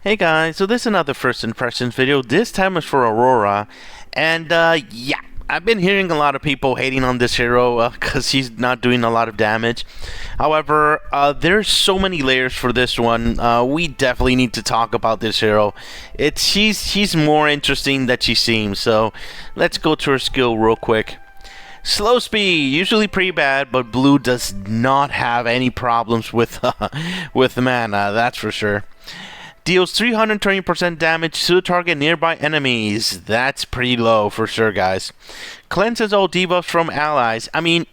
Hey guys, so this is another first impressions video. This time is for Aurora, and yeah, I've been hearing a lot of people hating on this hero because she's not doing a lot of damage. However, there's so many layers for this one. We definitely need to talk about this hero. She's more interesting than she seems. So let's go to her skill real quick. Slow speed, usually pretty bad, but blue does not have any problems with with mana. That's for sure. Deals 320% damage to the target nearby enemies. That's pretty low for sure, guys. Cleanses all debuffs from allies. I mean,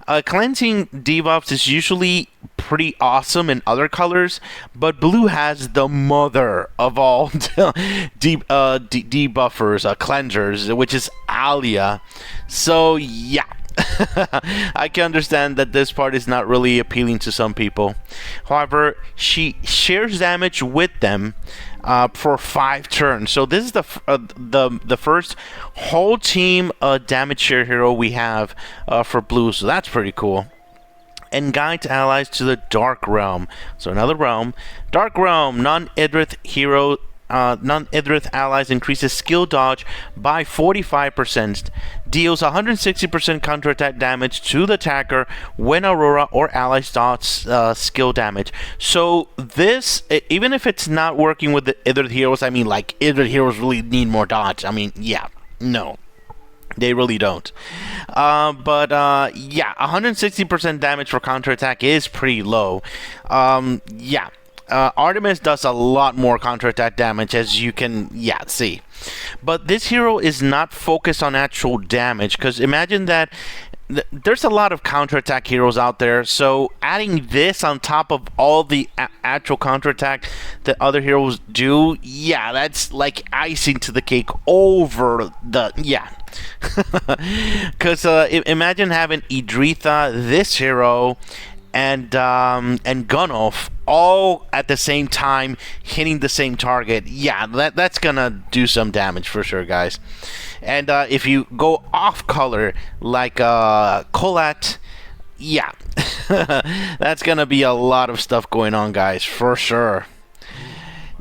cleansing debuffs is usually pretty awesome in other colors, but blue has the mother of all debuffers, cleansers, which is Alia. So, yeah. I can understand that this part is not really appealing to some people. However, she shares damage with them for 5 turns. So this is the first whole team damage share hero we have for blue. So that's pretty cool. And guides allies to the Dark Realm. So another realm. Dark Realm, non-Idrith hero. Non-Idrith allies increases skill dodge by 45%, deals 160% counterattack damage to the attacker when Aurora or allies dodge skill damage. So this, even if it's not working with the Idrith heroes, I mean, like, Idrith heroes really need more dodge. I mean, yeah, no. They really don't. Yeah, 160% damage for counterattack is pretty low. Yeah. Artemis does a lot more counterattack damage, as you can, see. But this hero is not focused on actual damage, because imagine that there's a lot of counterattack heroes out there, so adding this on top of all the actual counterattack that other heroes do, yeah, that's like icing to the cake over the, Because imagine having Idritha, this hero, and Gunnulf all at the same time hitting the same target. Yeah, that's gonna do some damage for sure, guys. And if you go off color like Colette, yeah, that's gonna be a lot of stuff going on, guys, for sure.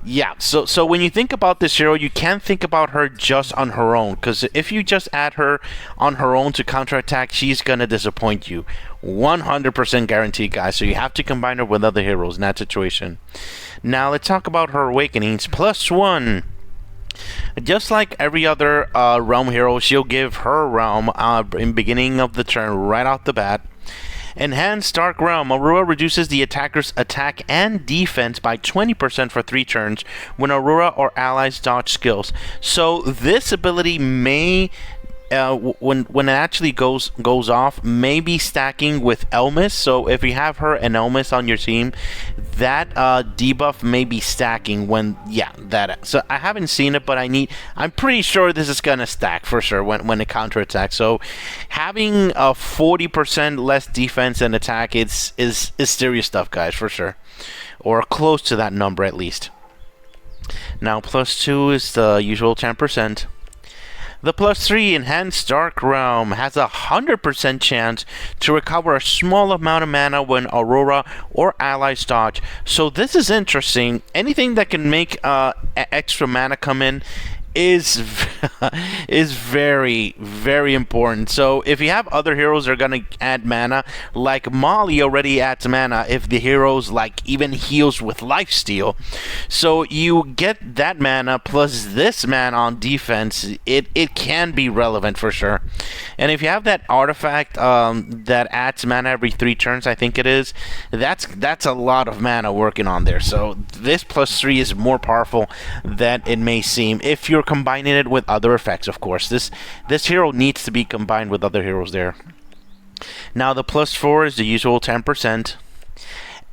Yeah, so when you think about this hero, you can't think about her just on her own, because if you just add her on her own to counterattack, she's going to disappoint you. 100% guaranteed, guys, so you have to combine her with other heroes in that situation. Now, let's talk about her awakenings. +1. Just like every other realm hero, she'll give her realm in beginning of the turn right off the bat. Enhanced Dark Realm. Aurora reduces the attacker's attack and defense by 20% for 3 turns when Aurora or allies dodge skills. So this ability may, when it actually goes off, may be stacking with Elmis. So if you have her and Elmis on your team, that debuff may be stacking when, that. So I haven't seen it, but I'm pretty sure this is gonna stack for sure when it counterattacks. So having a 40% less defense and attack is serious stuff, guys, for sure, or close to that number at least. Now +2 is the usual 10%. The +3 Enhanced Dark Realm has a 100% chance to recover a small amount of mana when Aurora or allies dodge. So this is interesting. Anything that can make extra mana come in is very, very important. So if you have other heroes that are gonna add mana, like Molly already adds mana if the heroes like even heals with lifesteal, so you get that mana plus this mana on defense. It can be relevant for sure. And if you have that artifact that adds mana every 3 turns, I think it is, that's a lot of mana working on there. So this +3 is more powerful than it may seem if you're combining it with other effects. Of course, this hero needs to be combined with other heroes there. Now the +4 is the usual 10%.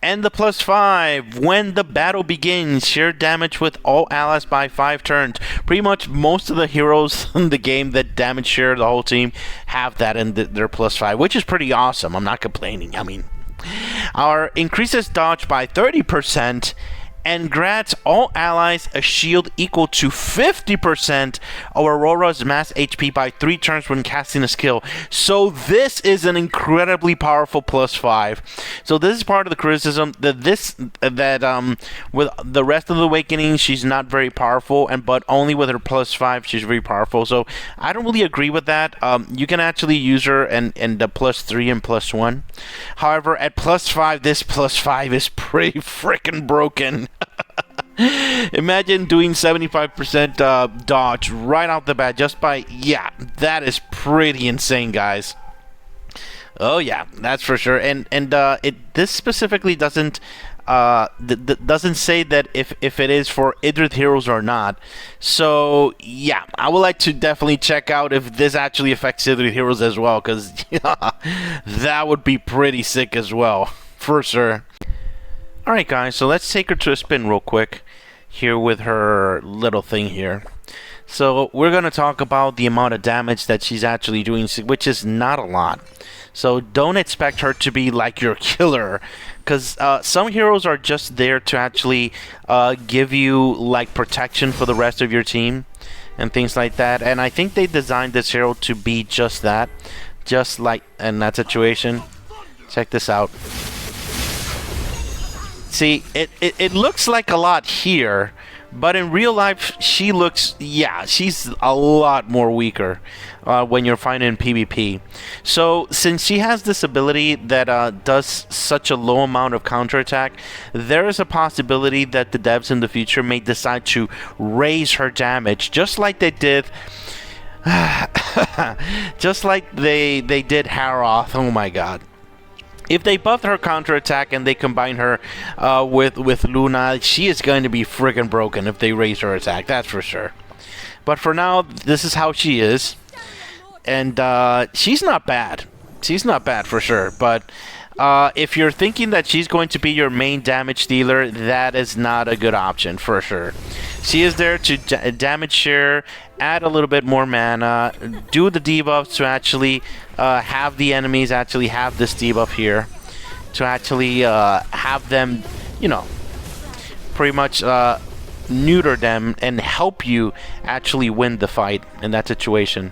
And the +5, when the battle begins, share damage with all allies by 5 turns. Pretty much most of the heroes in the game that damage share the whole team have that in their +5, which is pretty awesome. I'm not complaining. I mean, our increases dodge by 30%, and grants all allies a shield equal to 50% of Aurora's max HP by 3 turns when casting a skill. So this is an incredibly powerful +5. So this is part of the criticism that with the rest of the awakening she's not very powerful, but only with her +5 she's very powerful. So I don't really agree with that. You can actually use her and the +3 and +1. However, at +5, this +5 is pretty freaking broken. Imagine doing 75% dodge right out the bat just by, yeah, that is pretty insane, guys. Oh yeah, that's for sure. And this specifically doesn't doesn't say that if it is for Idrith heroes or not. So yeah, I would like to definitely check out if this actually affects Idrith heroes as well, because yeah, that would be pretty sick as well, for sure. Alright guys, so let's take her to a spin real quick here with her little thing here. So we're going to talk about the amount of damage that she's actually doing, which is not a lot. So don't expect her to be like your killer, because some heroes are just there to actually give you like protection for the rest of your team and things like that. And I think they designed this hero to be just that, just like in that situation. Check this out. See, it looks like a lot here, but in real life, she looks, yeah, she's a lot more weaker when you're fighting in PvP. So, since she has this ability that does such a low amount of counterattack, there is a possibility that the devs in the future may decide to raise her damage, just like they did... just like they did Haroth. Oh my god. If they buff her counterattack and they combine her with Luna, she is going to be friggin' broken if they raise her attack, that's for sure. But for now, this is how she is. And she's not bad. She's not bad for sure. But if you're thinking that she's going to be your main damage dealer, that is not a good option for sure. She is there to damage share, add a little bit more mana, do the debuffs to actually have the enemies actually have this debuff here, to actually have them, you know, pretty much neuter them and help you actually win the fight in that situation.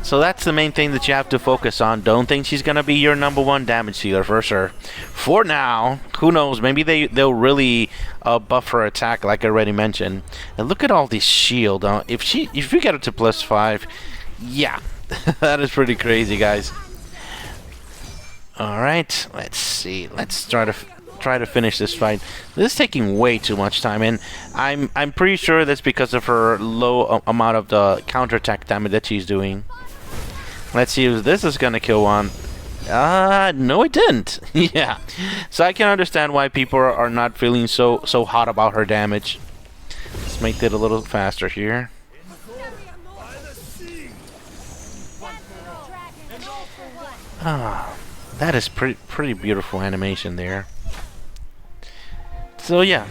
So that's the main thing that you have to focus on. Don't think she's going to be your #1 damage dealer for sure. For now, who knows, maybe they'll really buff her attack like I already mentioned. And look at all these shield. If you get it to +5, yeah, that is pretty crazy, guys. Alright, let's see. Let's try to finish this fight. This is taking way too much time, and I'm pretty sure that's because of her low amount of the counterattack damage that she's doing. Let's see if this is gonna kill one. No it didn't. Yeah. So I can understand why people are not feeling so hot about her damage. Let's make it a little faster here. Ah, that is pretty beautiful animation there. So yeah.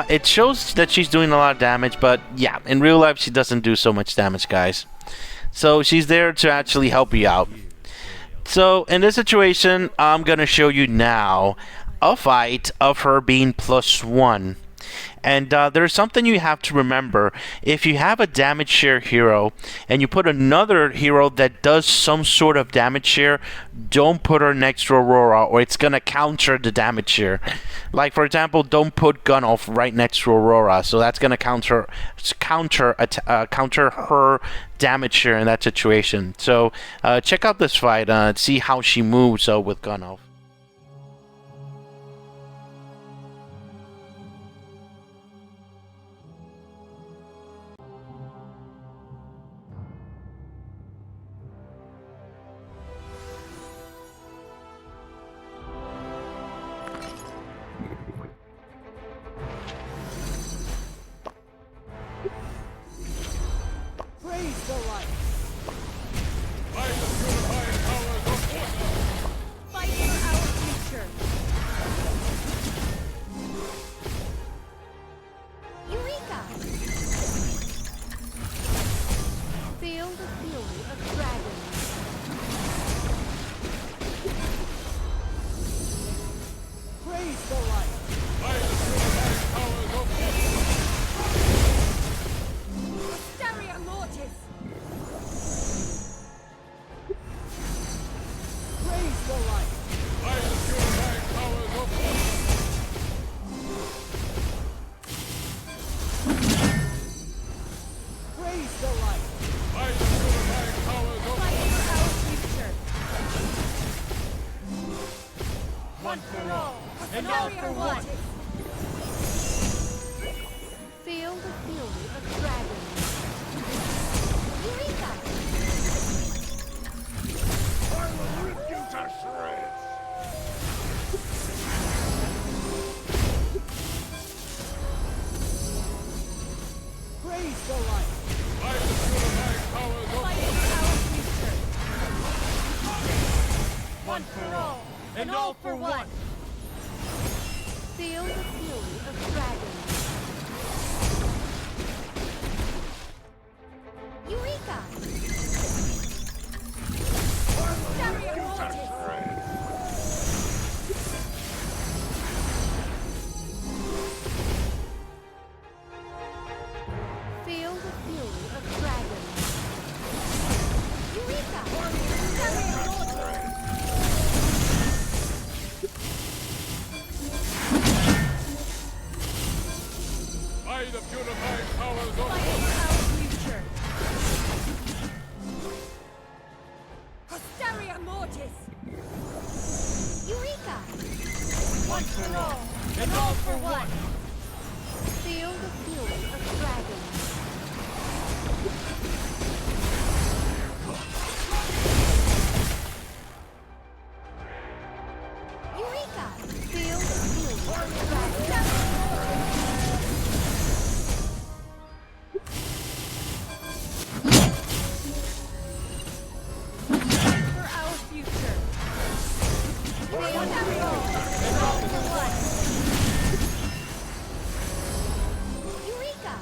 It shows that she's doing a lot of damage, but yeah, in real life she doesn't do so much damage, guys. So she's there to actually help you out. So in this situation, I'm going to show you now a fight of her being +1. And there's something you have to remember. If you have a damage share hero and you put another hero that does some sort of damage share, don't put her next to Aurora, or it's gonna counter the damage share. Like for example, don't put Gunnulf right next to Aurora, so that's gonna counter her damage share in that situation. So check out this fight, see how she moves with Gunnulf. all for one. Feel the fury of dragons. Eureka! I will rip you to shreds! Praise the light! I will fill my powers of Fighting our future. One for all, and all for one. Feel the fury of dragons. Eureka! Stereo Mortis! Feel the fury of dragons. Eureka! Stereo Mortis! by the purified powers of Fighting our future. Hysteria Mortis! Eureka! One for all, and all for one. Feel the fury of dragons. Eureka! Feel the fury of dragons. For our future. Feel the fury and all for one. Eureka!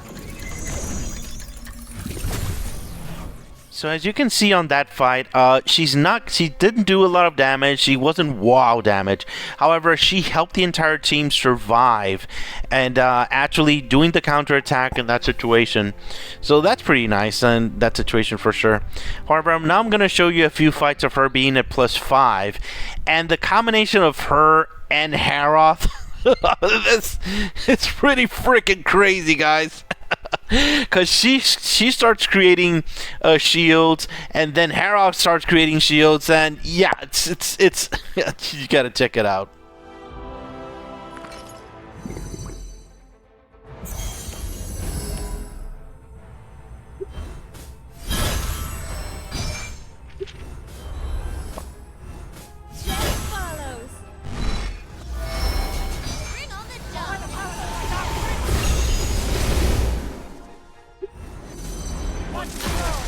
So as you can see on that fight, she didn't do a lot of damage. She wasn't wow damage. However, she helped the entire team survive and actually doing the counterattack in that situation. So that's pretty nice in that situation for sure. However, now I'm going to show you a few fights of her being at +5. And the combination of her and Haroth, it's pretty freaking crazy, guys. Because she starts creating shields, and then Harold starts creating shields, and yeah, it's you gotta check it out. Jet follows. Bring on the jump. One for all.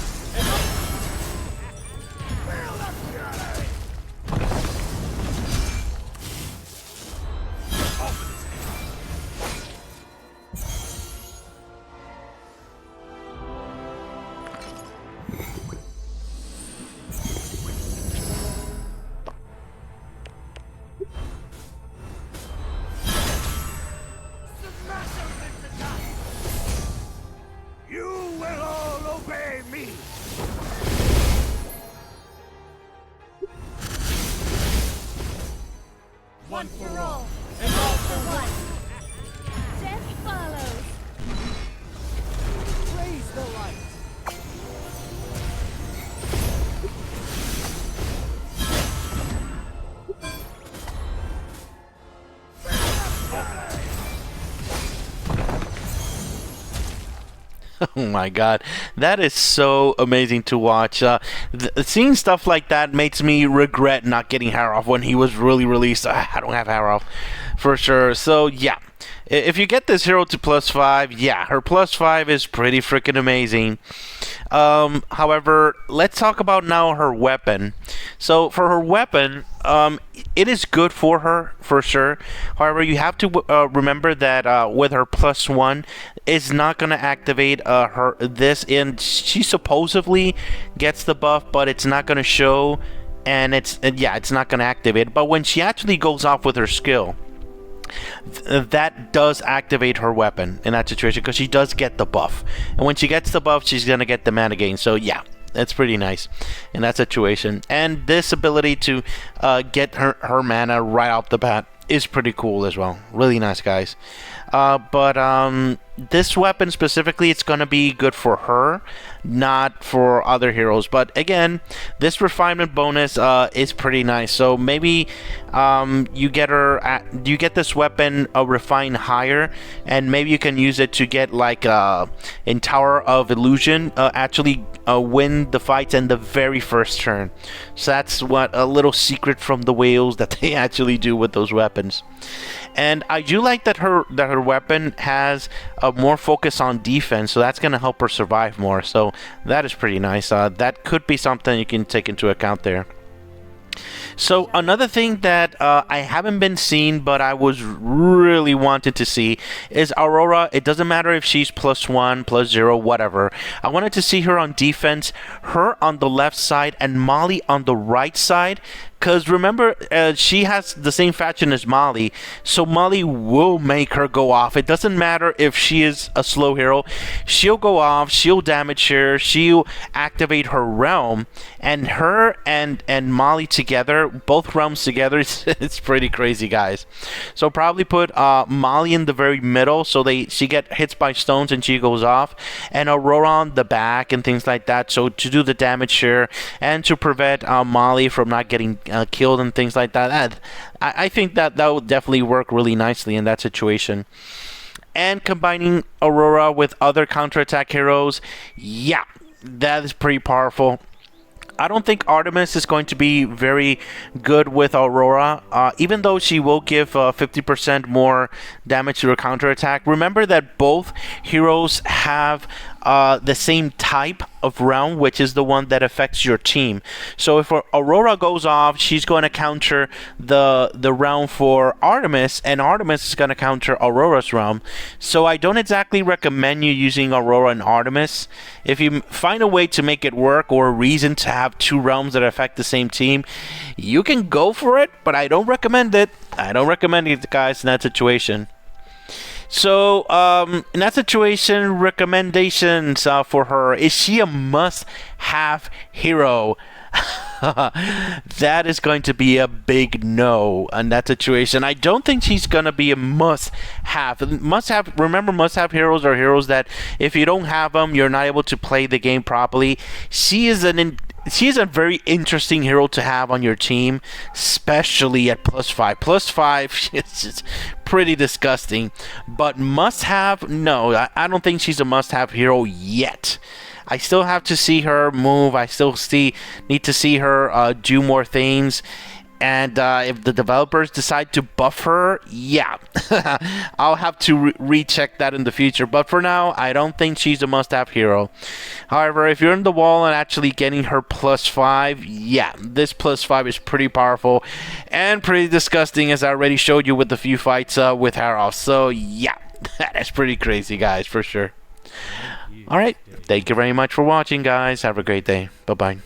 You will all obey me! One for all, and all for one. Death follows. Praise the light! Oh my god, that is so amazing to watch. Seeing stuff like that makes me regret not getting Haroth when he was really released. I don't have Haroth for sure. So yeah, if you get this hero to +5, yeah, her +5 is pretty freaking amazing. However, let's talk about now her weapon. So for her weapon, it is good for her for sure. However, you have to remember that with her +1, it's not going to activate her this, and she supposedly gets the buff, but it's not going to show, and it's not going to activate. But when she actually goes off with her skill, that does activate her weapon in that situation, because she does get the buff, and when she gets the buff, she's gonna get the mana gain. So yeah, that's pretty nice in that situation. And this ability to get her mana right off the bat is pretty cool as well. Really nice, guys. But this weapon specifically, it's going to be good for her, not for other heroes. But again, this refinement bonus is pretty nice. So maybe you get this weapon refined higher, and maybe you can use it to get like in Tower of Illusion, actually win the fights in the very first turn. So that's what a little secret from the whales that they actually do with those weapons. And I do like that her weapon has a more focus on defense, so that's going to help her survive more. So that is pretty nice. That could be something you can take into account there. So another thing that I haven't been seeing, but I was really wanted to see, is Aurora. It doesn't matter if she's +1, +0, whatever. I wanted to see her on defense, her on the left side, and Molly on the right side. Because remember, she has the same faction as Molly, so Molly will make her go off. It doesn't matter if she is a slow hero. She'll go off, she'll damage her, she'll activate her realm, and her and Molly together, both realms together, it's pretty crazy, guys. So probably put Molly in the very middle, so she get hits by stones and she goes off, and Aurora on the back and things like that, so to do the damage here, and to prevent Molly from not getting killed and things like that. I think that would definitely work really nicely in that situation. And combining Aurora with other counterattack heroes, yeah, that is pretty powerful. I don't think Artemis is going to be very good with Aurora, even though she will give 50% more damage to her counterattack. Remember that both heroes have the same type of realm, which is the one that affects your team. So if Aurora goes off, she's going to counter the realm for Artemis, and Artemis is going to counter Aurora's realm. So I don't exactly recommend you using Aurora and Artemis. If you find a way to make it work, or a reason to have two realms that affect the same team, you can go for it, but I don't recommend it. I don't recommend it, guys, in that situation. So, in that situation, recommendations for her. Is she a must-have hero? That is going to be a big no in that situation. I don't think she's going to be a must-have. Remember, must-have heroes are heroes that if you don't have them, you're not able to play the game properly. She is a very interesting hero to have on your team, especially at +5. +5, it's just pretty disgusting. But must-have, no, I don't think she's a must-have hero yet. I still have to see her move. I still need to see her do more things. And if the developers decide to buff her, yeah, I'll have to recheck that in the future. But for now, I don't think she's a must-have hero. However, if you're in the wall and actually getting her +5, yeah, this +5 is pretty powerful and pretty disgusting, as I already showed you with the few fights with Harold. So yeah, that's pretty crazy, guys, for sure. All right, thank you very much for watching, guys. Have a great day. Bye-bye.